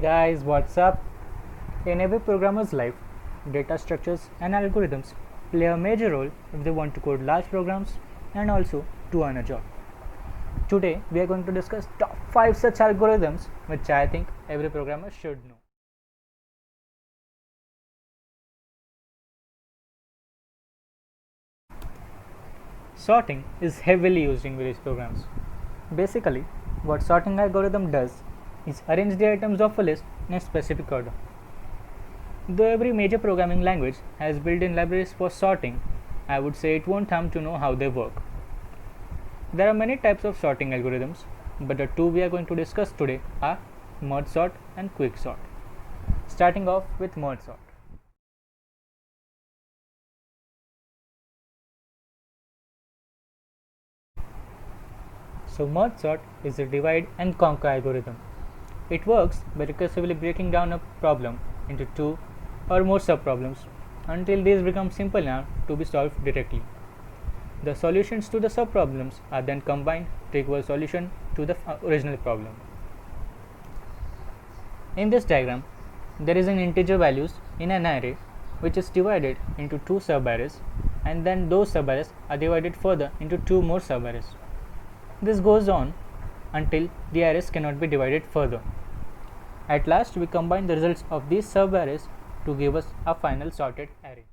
guys, what's up? In every programmer's life, data structures and algorithms play a major role if they want to code large programs and also to earn a job. Today, we are going to discuss top 5 such algorithms which I think every programmer should know. Sorting is heavily used in various programs. Basically, what sorting algorithm does is arrange the items of a list in a specific order. Though every major programming language has built-in libraries for sorting, I would say it won't harm to know how they work. There are many types of sorting algorithms, but the two we are going to discuss today are merge sort and quick sort. Starting off with merge sort. So merge sort is a divide and conquer algorithm. It works by recursively breaking down a problem into two or more subproblems until these become simple enough to be solved directly. The solutions to the subproblems are then combined to equal solution to the original problem. In this diagram, there is an integer values in an array which is divided into two subarrays, and then those subarrays are divided further into two more subarrays. This goes on until the arrays cannot be divided further. At last, we combine the results of these subarrays to give us a final sorted array.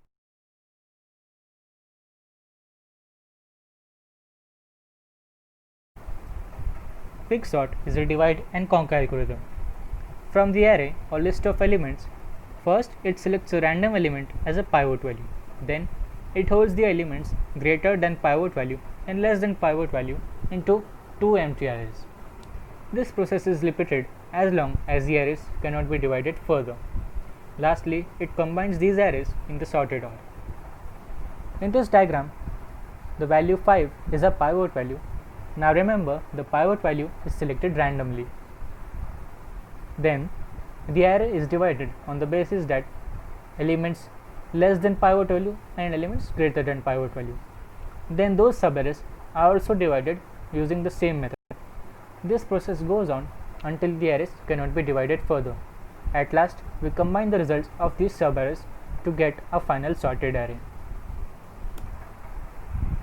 Quick sort is a divide and conquer algorithm. From the array or list of elements, first it selects a random element as a pivot value. Then it holds the elements greater than pivot value and less than pivot value into two empty arrays. This process is repeated as long as the arrays cannot be divided further. Lastly, it combines these arrays in the sorted order. In this diagram, the value 5 is a pivot value. Now remember, the pivot value is selected randomly. Then the array is divided on the basis that elements less than pivot value and elements greater than pivot value. Then those subarrays are also divided using the same method. This process goes on until the arrays cannot be divided further. At last, we combine the results of these subarrays to get a final sorted array.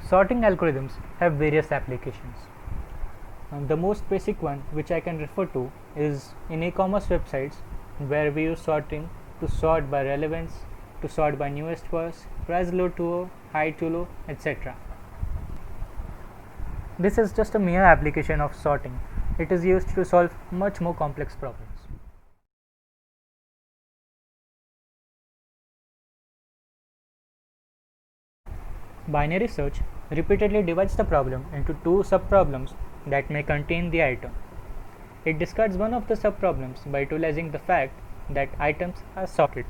Sorting algorithms have various applications. The most basic one which I can refer to is in e-commerce websites, where we use sorting to sort by relevance, to sort by newest first, price low to low, high to low, etc. This is just a mere application of sorting. It is used to solve much more complex problems. Binary search repeatedly divides the problem into two subproblems that may contain the item. It discards one of the subproblems by utilizing the fact that items are sorted.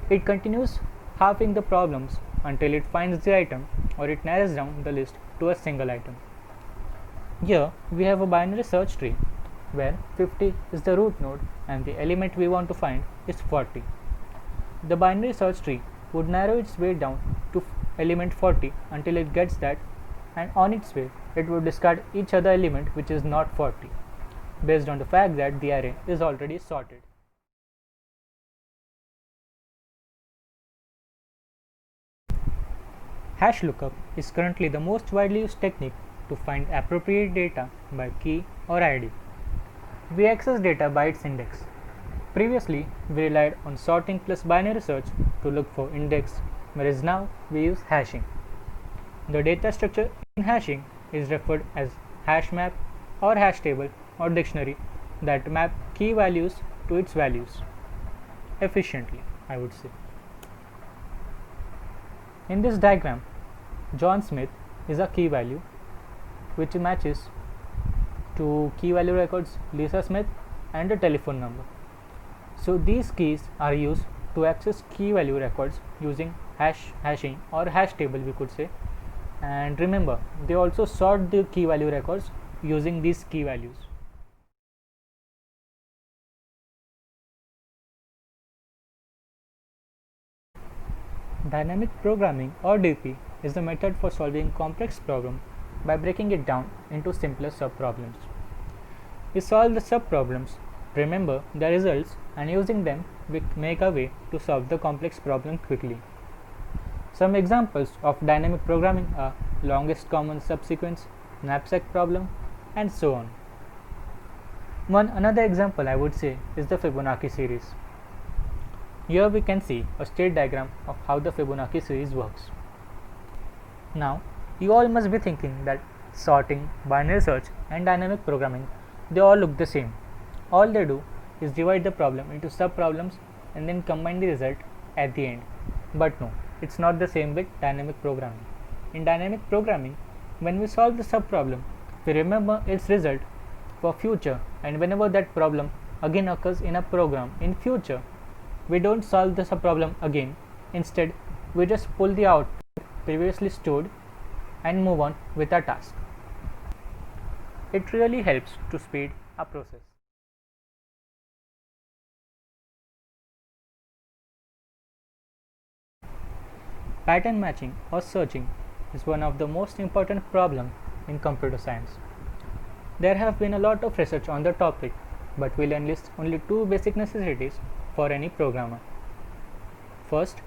It continues halving the problems until it finds the item, or it narrows down the list to a single item. Here we have a binary search tree where 50 is the root node and the element we want to find is 40. The binary search tree would narrow its way down to element 40 until it gets that, and on its way it would discard each other element which is not 40 based on the fact that the array is already sorted. Hash lookup is currently the most widely used technique to find appropriate data by key or ID. We access data by its index. Previously, we relied on sorting plus binary search to look for index, whereas now we use hashing. The data structure in hashing is referred as hash map or hash table or dictionary that map key values to its values efficiently, I would say. In this diagram, John Smith is a key value which matches to key value records Lisa Smith and a telephone number. So these keys are used to access key value records using hashing or hash table, we could say. And remember, they also sort the key value records using these key values. Dynamic programming or DP is the method for solving complex problem by breaking it down into simpler subproblems. We solve the subproblems remember the results, and using them we make a way to solve the complex problem quickly. Some examples of dynamic programming are longest common subsequence, knapsack problem, and so on. One another example I would say is the Fibonacci series. Here we can see a state diagram of how the Fibonacci series works. Now, you all must be thinking that sorting, binary search, and dynamic programming, they all look the same. All they do is divide the problem into sub-problems and then combine the result at the end. But no, it's not the same with dynamic programming. In dynamic programming, when we solve the sub-problem, we remember its result for future, and whenever that problem again occurs in a program in future, we don't solve the sub-problem again. Instead, we just pull the output previously stored and move on with our task. It really helps to speed our process. Pattern matching or searching is one of the most important problems in computer science. There have been a lot of research on the topic, but we'll enlist only two basic necessities for any programmer. First,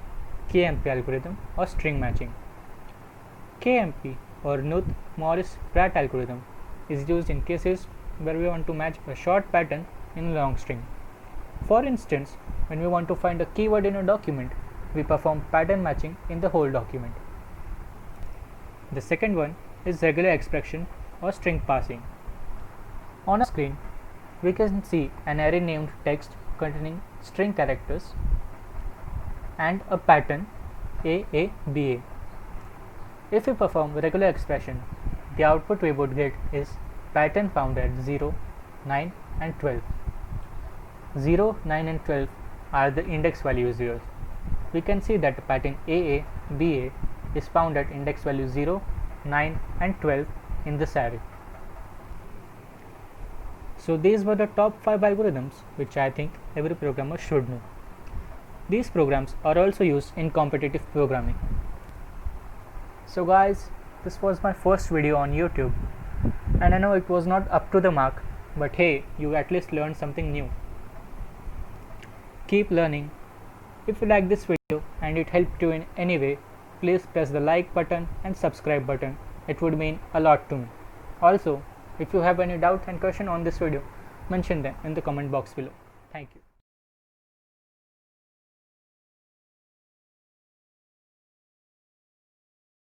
KMP algorithm or string matching. KMP or Knuth-Morris-Pratt algorithm is used in cases where we want to match a short pattern in a long string. For instance, when we want to find a keyword in a document, we perform pattern matching in the whole document. The second one is regular expression or string parsing. On a screen, we can see an array named text containing string characters and a pattern AABA. If we perform regular expression, the output we would get is pattern found at 0, 9 and 12. 0, 9 and 12 are the index values here. We can see that the pattern AABA is found at index value 0, 9 and 12 in this array. So these were the top 5 algorithms which I think every programmer should know. These programs are also used in competitive programming. So guys, this was my first video on YouTube, and I know it was not up to the mark, but hey, you at least learned something new. Keep learning. If you like this video and it helped you in any way, please press the like button and subscribe button. It would mean a lot to me. Also, if you have any doubt and question on this video, mention them in the comment box below. Thank you.